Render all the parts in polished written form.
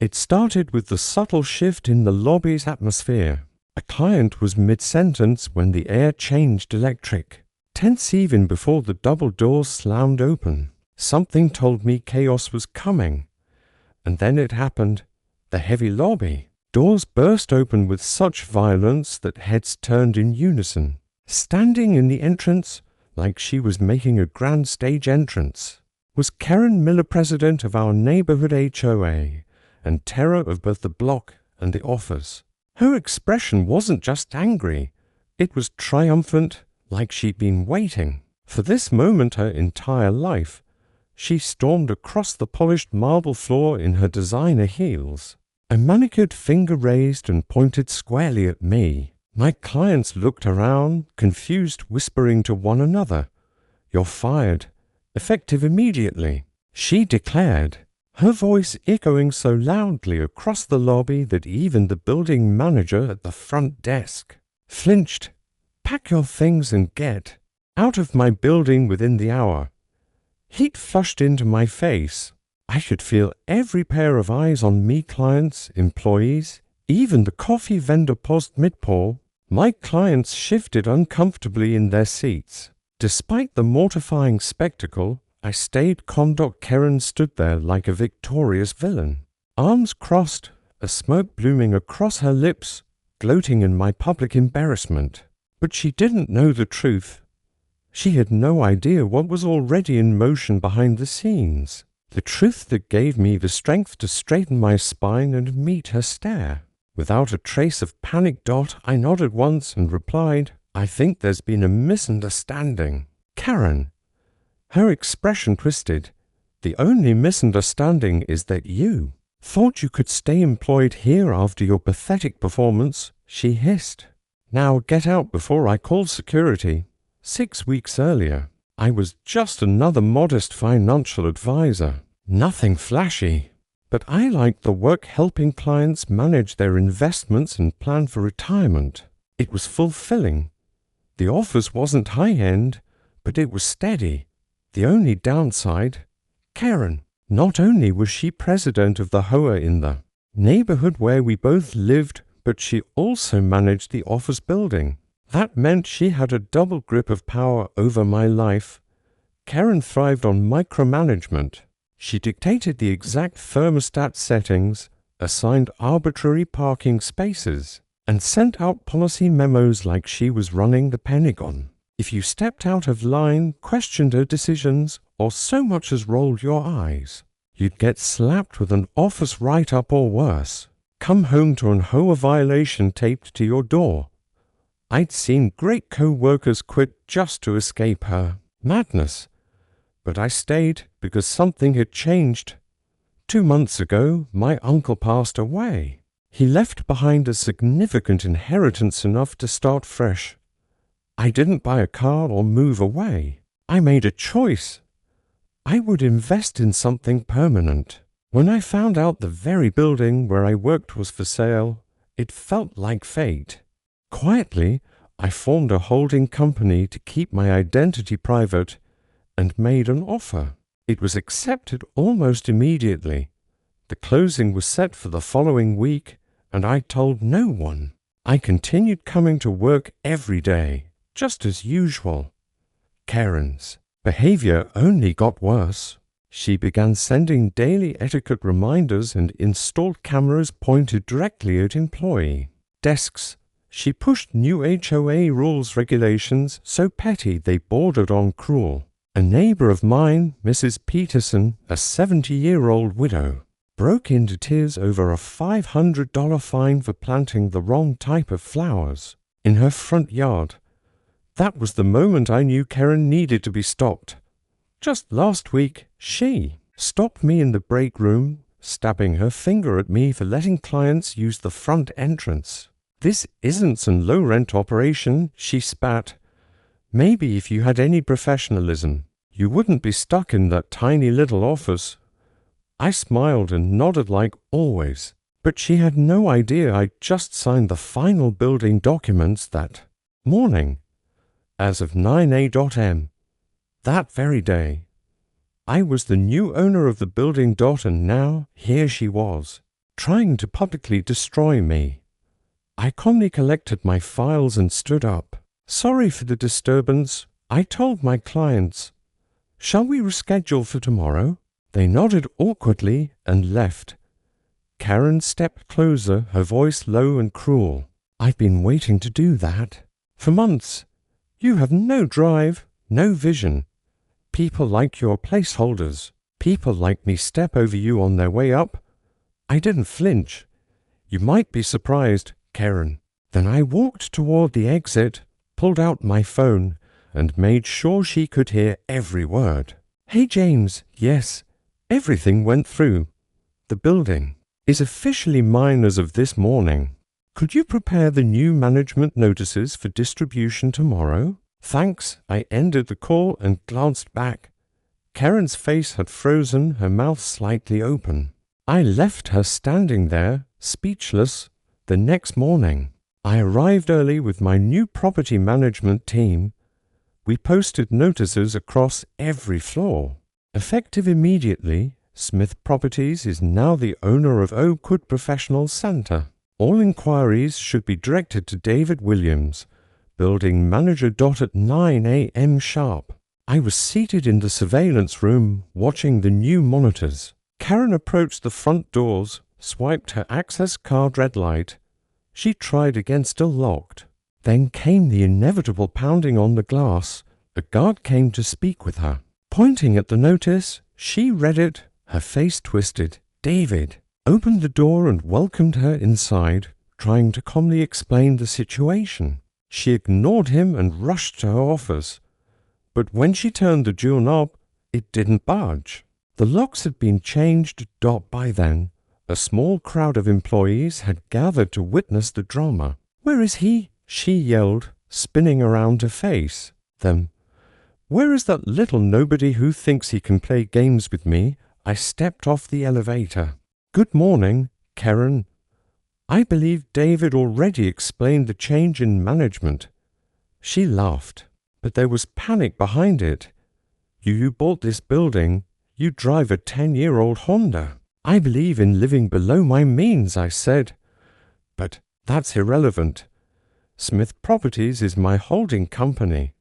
It started with the subtle shift in the lobby's atmosphere. A client was mid-sentence when the air changed electric. Tense even before the double doors slammed open. Something told me chaos was coming. And then it happened. The heavy lobby. Doors burst open with such violence that heads turned in unison. Standing in the entrance, like she was making a grand stage entrance, was Karen Miller, president of our neighborhood HOA, and terror of both the block and the office. Her expression wasn't just angry, it was triumphant, like she'd been waiting. For this moment her entire life, she stormed across the polished marble floor in her designer heels, a manicured finger raised and pointed squarely at me. My clients looked around, confused, whispering to one another, "You're fired, effective immediately," she declared, her voice echoing so loudly across the lobby that even the building manager at the front desk flinched. "Pack your things and get out of my building within the hour." Heat flushed into my face. I could feel every pair of eyes on me, clients, employees, even the coffee vendor paused mid-pour. My clients shifted uncomfortably in their seats. Despite the mortifying spectacle, I stayed calm. Karen stood there like a victorious villain, arms crossed, a smoke blooming across her lips, gloating in my public embarrassment. But she didn't know the truth. She had no idea what was already in motion behind the scenes. The truth that gave me the strength to straighten my spine and meet her stare. Without a trace of panic, I nodded once and replied, "I think there's been a misunderstanding." "Karen." Her expression twisted. "The only misunderstanding is that you thought you could stay employed here after your pathetic performance," she hissed. "Now get out before I call security." 6 weeks earlier, I was just another modest financial advisor. Nothing flashy. But I liked the work helping clients manage their investments and plan for retirement. It was fulfilling. The office wasn't high-end, but it was steady. The only downside, Karen. Not only was she president of the HOA in the neighborhood where we both lived, but she also managed the office building. That meant she had a double grip of power over my life. Karen thrived on micromanagement. She dictated the exact thermostat settings, assigned arbitrary parking spaces, and sent out policy memos like she was running the Pentagon. If you stepped out of line, questioned her decisions, or so much as rolled your eyes, you'd get slapped with an office write-up or worse. Come home to an HOA violation taped to your door. I'd seen great co-workers quit just to escape her madness. But I stayed because something had changed. 2 months ago, my uncle passed away. He left behind a significant inheritance enough to start fresh. I didn't buy a car or move away. I made a choice. I would invest in something permanent. When I found out the very building where I worked was for sale, it felt like fate. Quietly, I formed a holding company to keep my identity private and made an offer. It was accepted almost immediately. The closing was set for the following week, and I told no one. I continued coming to work every day, just as usual. Karen's behavior only got worse. She began sending daily etiquette reminders and installed cameras pointed directly at employee desks. She pushed new HOA rules regulations so petty they bordered on cruel. A neighbor of mine, Mrs. Peterson, a 70-year-old widow, broke into tears over a $500 fine for planting the wrong type of flowers in her front yard. That was the moment I knew Karen needed to be stopped. Just last week, she stopped me in the break room, stabbing her finger at me for letting clients use the front entrance. "This isn't some low-rent operation," she spat. "Maybe if you had any professionalism, you wouldn't be stuck in that tiny little office." I smiled and nodded like always, but she had no idea I'd just signed the final building documents that morning. As of 9 a.m. that very day, I was the new owner of the building. And now here she was, trying to publicly destroy me. I calmly collected my files and stood up. Sorry for the disturbance, I told my clients. Shall we reschedule for tomorrow? They nodded awkwardly and left. Karen stepped closer, her voice low and cruel. I've been waiting to do that. For months. You have no drive, no vision. People like you are placeholders. People like me step over you on their way up. I didn't flinch. You might be surprised, Karen. Then I walked toward the exit, pulled out my phone, and made sure she could hear every word. Hey James, yes, everything went through. The building is officially mine as of this morning. Could you prepare the new management notices for distribution tomorrow? Thanks. I ended the call and glanced back. Karen's face had frozen, her mouth slightly open. I left her standing there, speechless. The next morning, I arrived early with my new property management team. We posted notices across every floor. Effective immediately, Smith Properties is now the owner of Oakwood Professional Center. All inquiries should be directed to David Williams, building manager. At 9 a.m. sharp. I was seated in the surveillance room, watching the new monitors. Karen approached the front doors, swiped her access card red light. She tried again, still locked. Then came the inevitable pounding on the glass. A guard came to speak with her. Pointing at the notice, she read it, her face twisted. David opened the door and welcomed her inside, trying to calmly explain the situation. She ignored him and rushed to her office. But when she turned the dual knob, it didn't budge. The locks had been changed. By then, a small crowd of employees had gathered to witness the drama. Where is he? She yelled, spinning around her face. Then, where is that little nobody who thinks he can play games with me? I stepped off the elevator. Good morning, Karen. I believe David already explained the change in management. She laughed, but there was panic behind it. You bought this building. You drive a 10-year-old Honda. I believe in living below my means, I said. But that's irrelevant. Smith Properties is my holding company.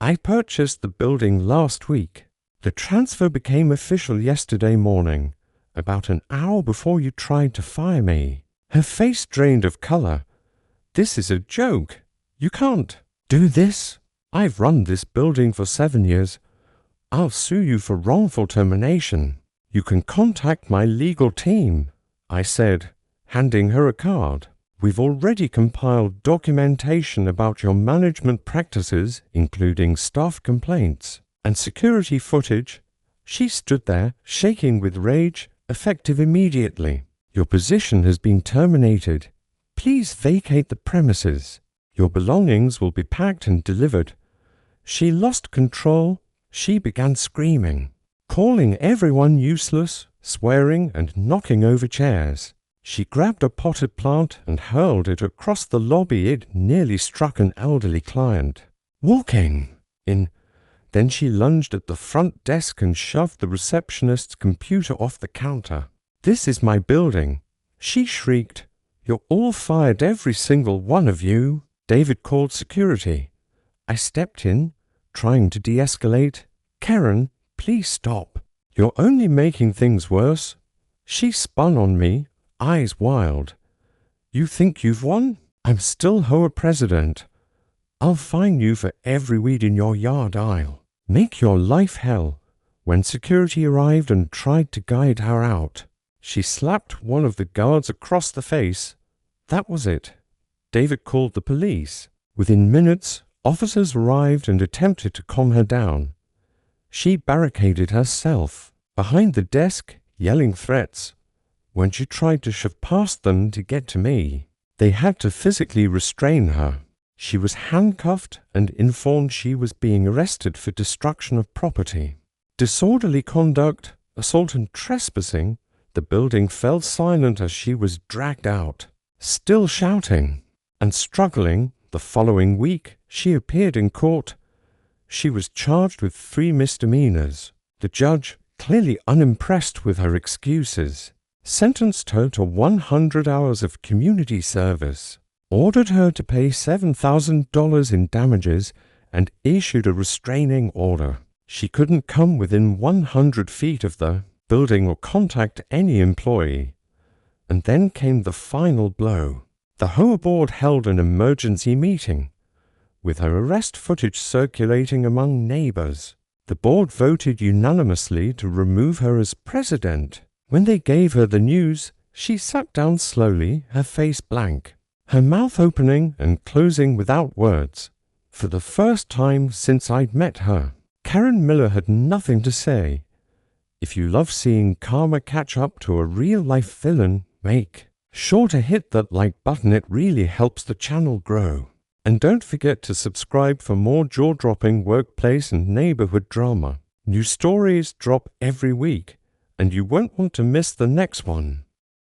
I purchased the building last week. The transfer became official yesterday morning, about an hour before you tried to fire me. Her face drained of color. This is a joke. You can't do this. I've run this building for 7 years. I'll sue you for wrongful termination. You can contact my legal team, I said, handing her a card. We've already compiled documentation about your management practices, including staff complaints and security footage. She stood there, shaking with rage, effective immediately. Your position has been terminated. Please vacate the premises. Your belongings will be packed and delivered. She lost control. She began screaming, calling everyone useless, swearing and knocking over chairs. She grabbed a potted plant and hurled it across the lobby. It nearly struck an elderly client. Walking in. Then she lunged at the front desk and shoved the receptionist's computer off the counter. This is my building, she shrieked. You're all fired, every single one of you. David called security. I stepped in, trying to de-escalate. Karen, please stop. You're only making things worse. She spun on me, eyes wild. You think you've won? I'm still HOA president. I'll fine you for every weed in your yard aisle. Make your life hell. When security arrived and tried to guide her out, she slapped one of the guards across the face. That was it. David called the police. Within minutes, officers arrived and attempted to calm her down. She barricaded herself behind the desk, yelling threats. When she tried to shove past them to get to me, they had to physically restrain her. She was handcuffed and informed she was being arrested for destruction of property, disorderly conduct, assault and trespassing. The building fell silent as she was dragged out. Still shouting and struggling, the following week she appeared in court. She was charged with 3 misdemeanors. The judge, clearly unimpressed with her excuses, sentenced her to 100 hours of community service, ordered her to pay $7,000 in damages, and issued a restraining order. She couldn't come within 100 feet of the building or contact any employee. And then came the final blow. The HOA board held an emergency meeting, with her arrest footage circulating among neighbors. The board voted unanimously to remove her as president. When they gave her the news, she sat down slowly, her face blank, her mouth opening and closing without words. For the first time since I'd met her, Karen Miller had nothing to say. If you love seeing karma catch up to a real-life villain, make sure to hit that like button. It really helps the channel grow. And don't forget to subscribe for more jaw-dropping workplace and neighborhood drama. New stories drop every week, and you won't want to miss the next one.